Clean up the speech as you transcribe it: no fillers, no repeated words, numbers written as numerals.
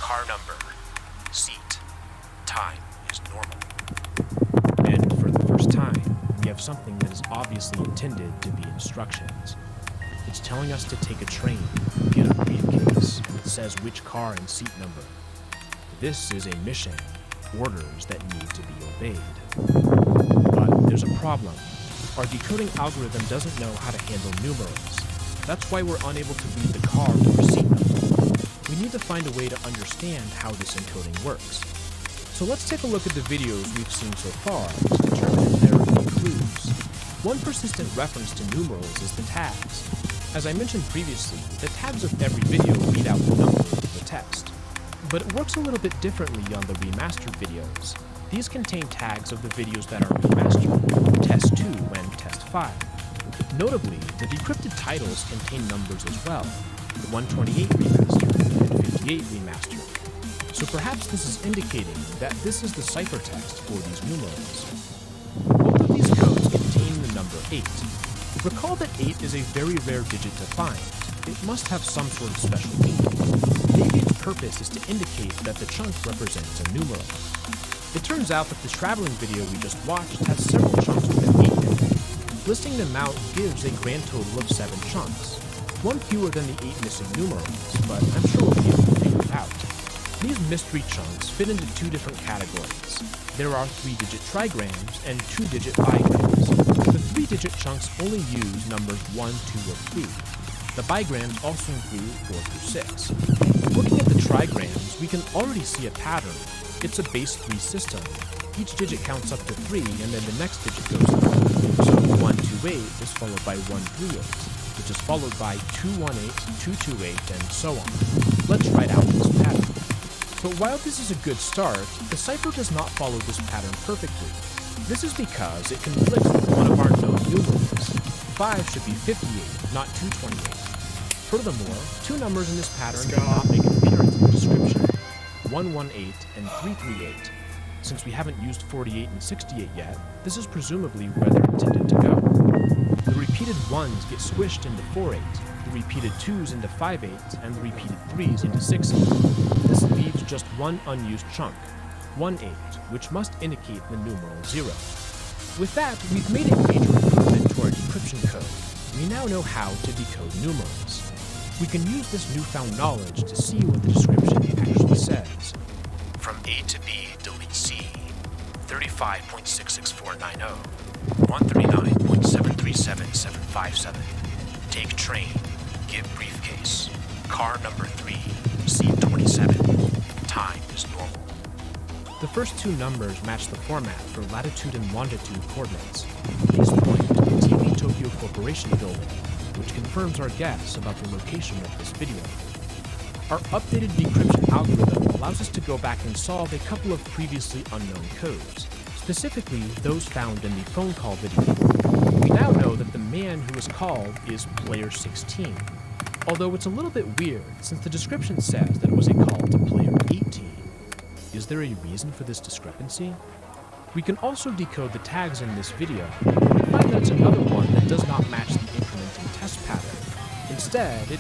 car number, seat, time is normal. And for the first time, we have something that is obviously intended to be instructions. It's telling us to take a train, get a briefcase, and it says which car and seat number. This is a mission, orders that need to be obeyed. But there's a problem. Our decoding algorithm doesn't know how to handle numerals. That's why we're unable to read the car or seat number. We need to find a way to understand how this encoding works. So let's take a look at the videos we've seen so far to determine if there are any clues. One persistent reference to numerals is the tags. As I mentioned previously, the tags of every video read out the number of the text. But it works a little bit differently on the remastered videos. These contain tags of the videos that are remastered, Test 2 and Test 5. Notably, the decrypted titles contain numbers as well, 128 remastered and 58 remastered. So perhaps this is indicating that this is the ciphertext for these numerals. Both of these codes contain the number 8. Recall that 8 is a very rare digit to find. It must have some sort of special meaning. Maybe its purpose is to indicate that the chunk represents a numeral. It turns out that the traveling video we just watched has several chunks with an 8 in it. Listing them out gives a grand total of 7 chunks, one fewer than the 8 missing numerals, but I'm sure we'll be able to figure it out. These mystery chunks fit into 2 different categories. There are 3-digit trigrams and 2-digit bigrams. The 3-digit chunks only use numbers 1, 2, or 3. The bigrams also include 4 through 6. Looking at the trigrams, we can already see a pattern. It's a base 3 system. Each digit counts up to 3, and then the next digit goes up. So 128 is followed by 138, which is followed by 218, 228, and so on. Let's write out this pattern. But while this is a good start, the cipher does not follow this pattern perfectly. This is because it conflicts with one of our known numerals. 5 should be 58, not 228. Furthermore, 2 numbers in this pattern do not make an appearance in the description, 118 and 338. Since we haven't used 48 and 68 yet, this is presumably where they're intended to go. The repeated 1s get squished into 48, the repeated 2s into 58, and the repeated 3s into 68. This leaves just one unused chunk, 18, which must indicate the numeral 0. With that, we've made a major improvement to our decryption code. We now know how to decode numerals. We can use this newfound knowledge to see what the description actually says. From A to B, delete C, 35.66490, 139.737757. Take train, give briefcase, car number 3, seat 27, time is normal. The first 2 numbers match the format for latitude and longitude coordinates. These point to the TV Tokyo Corporation building, which confirms our guess about the location of this video. Our updated decryption algorithm allows us to go back and solve a couple of previously unknown codes, specifically those found in the phone call video. We now know that the man who was called is player 16, although it's a little bit weird since the description says that it was a call to player 18. Is there a reason for this discrepancy? We can also decode the tags in this video, and find that it's another one that does not match the incrementing test pattern. Instead, it's